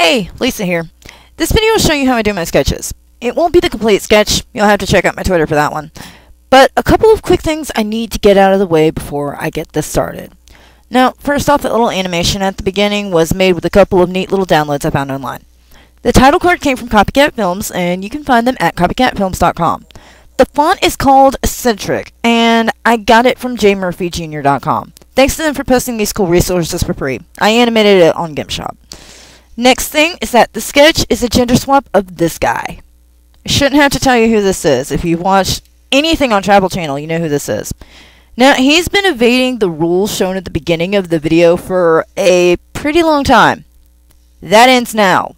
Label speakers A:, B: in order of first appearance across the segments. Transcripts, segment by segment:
A: Hey, Lisa here. This video will show you how I do my sketches. It won't be the complete sketch, you'll have to check out my Twitter for that one. But a couple of quick things I need to get out of the way before I get this started. Now, first off, that little animation at the beginning was made with a couple of neat little downloads I found online. The title card came from Copycat Films, and you can find them at copycatfilms.com. The font is called Eccentric, and I got it from jmurphyjr.com. Thanks to them for posting these cool resources for free. I animated it on GIMP Next thing is that the sketch is a gender swap of this guy. I shouldn't have to tell you who this is. If you've watched anything on Travel Channel, you know who this is. Now, he's been evading the rules shown at the beginning of the video for a pretty long time. That ends now.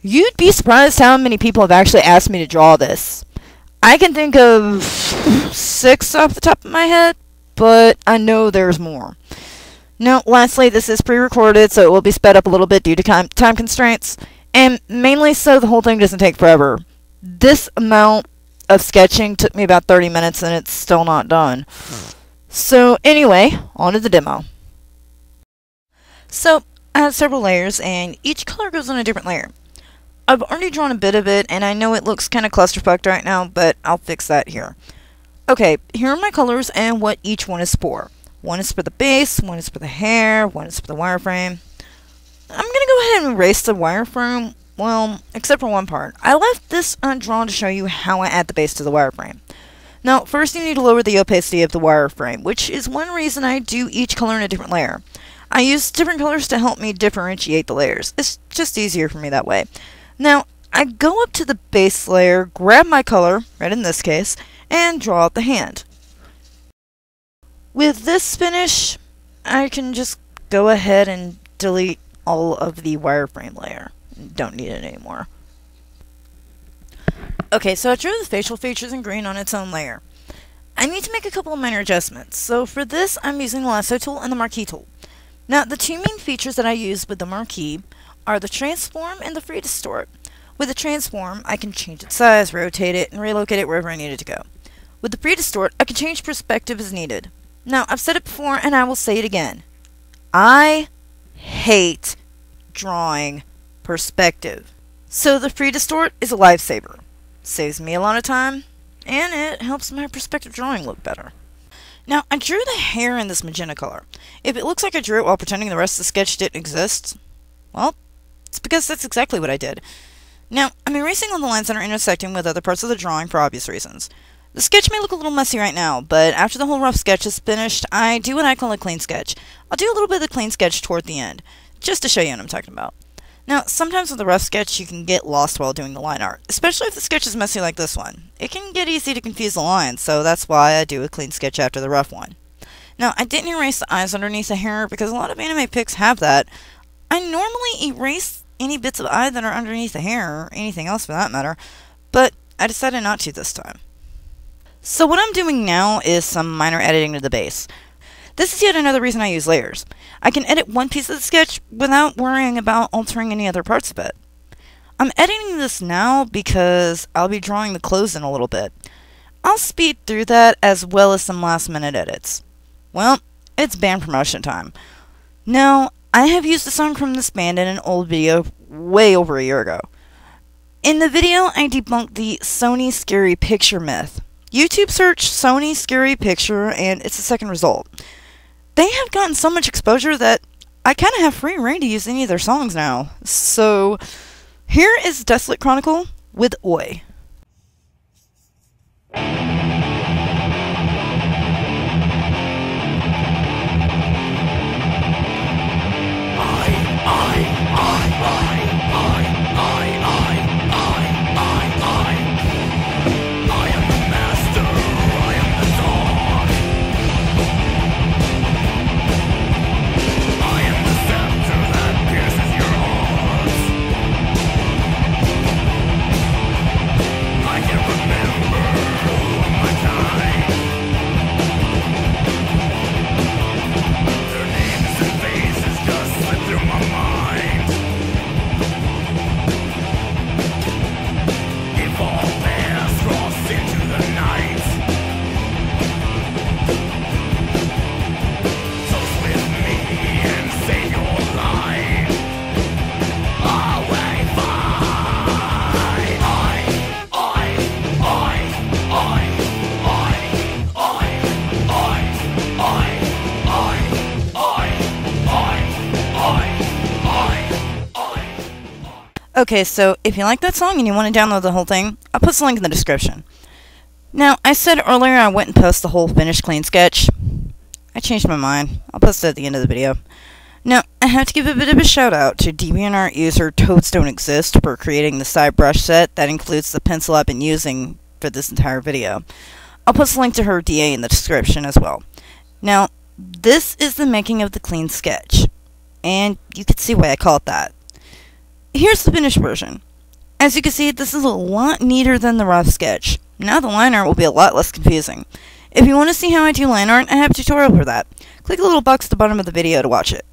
A: You'd be surprised how many people have actually asked me to draw this. I can think of 6 off the top of my head, but I know there's more. Now, lastly, this is pre-recorded, so it will be sped up a little bit due to time constraints, and mainly so the whole thing doesn't take forever. This amount of sketching took me about 30 minutes, and it's still not done. So, anyway, on to the demo. So, I have several layers, and each color goes on a different layer. I've already drawn a bit of it, and I know it looks kind of clusterfucked right now, but I'll fix that here. Okay, here are my colors and what each one is for. One is for the base, one is for the hair, one is for the wireframe. I'm going to go ahead and erase the wireframe, well, except for one part. I left this undrawn to show you how I add the base to the wireframe. Now, first you need to lower the opacity of the wireframe, which is one reason I do each color in a different layer. I use different colors to help me differentiate the layers. It's just easier for me that way. Now, I go up to the base layer, grab my color, red in this case, and draw out the hand. With this finish, I can just go ahead and delete all of the wireframe layer. Don't need it anymore. Okay, so I drew the facial features in green on its own layer. I need to make a couple of minor adjustments, so for this I'm using the lasso tool and the marquee tool. Now, the two main features that I use with the marquee are the transform and the free distort. With the transform, I can change its size, rotate it, and relocate it wherever I need it to go. With the free distort, I can change perspective as needed. Now, I've said it before, and I will say it again. I hate drawing perspective. So the free distort is a lifesaver. Saves me a lot of time, and it helps my perspective drawing look better. Now, I drew the hair in this magenta color. If it looks like I drew it while pretending the rest of the sketch didn't exist, well, it's because that's exactly what I did. Now, I'm erasing all the lines that are intersecting with other parts of the drawing for obvious reasons. The sketch may look a little messy right now, but after the whole rough sketch is finished, I do what I call a clean sketch. I'll do a little bit of the clean sketch toward the end, just to show you what I'm talking about. Now, sometimes with a rough sketch, you can get lost while doing the line art, especially if the sketch is messy like this one. It can get easy to confuse the lines, so that's why I do a clean sketch after the rough one. Now, I didn't erase the eyes underneath the hair because a lot of anime pics have that. I normally erase any bits of eye that are underneath the hair, or anything else for that matter, but I decided not to this time. So what I'm doing now is some minor editing to the base. This is yet another reason I use layers. I can edit one piece of the sketch without worrying about altering any other parts of it. I'm editing this now because I'll be drawing the clothes in a little bit. I'll speed through that as well as some last minute edits. Well, it's band promotion time. Now, I have used a song from this band in an old video way over a year ago. In the video, I debunked the Sony Scary Picture myth. YouTube search Sony Scary Picture and it's the second result. They have gotten so much exposure that I kind of have free reign to use any of their songs now. So, here is Desolate Chronicle with Oi.
B: I can remember
A: Okay, so if you like that song and you want to download the whole thing, I'll put the link in the description. Now, I said earlier I wouldn't post the whole finished clean sketch. I changed my mind. I'll post it at the end of the video. Now, I have to give a bit of a shout out to DeviantArt user Toads Don't Exist for creating the side brush set that includes the pencil I've been using for this entire video. I'll post a link to her DA in the description as well. Now, this is the making of the clean sketch, and you can see why I call it that. Here's the finished version. As you can see, this is a lot neater than the rough sketch. Now the line art will be a lot less confusing. If you want to see how I do line art, I have a tutorial for that. Click the little box at the bottom of the video to watch it.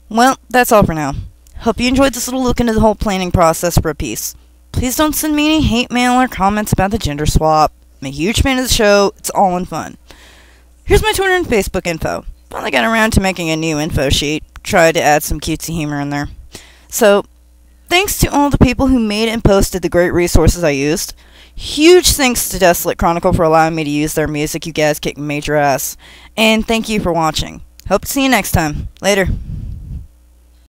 A: Well, that's all for now. Hope you enjoyed this little look into the whole planning process for a piece. Please don't send me any hate mail or comments about the gender swap. I'm a huge fan of the show. It's all in fun. Here's my Twitter and Facebook info. Finally got around to making a new info sheet. Tried to add some cutesy humor in there. So, thanks to all the people who made and posted the great resources I used. Huge thanks to Desolate Chronicle for allowing me to use their music. You guys kick major ass. And thank you for watching. Hope to see you next time. Later.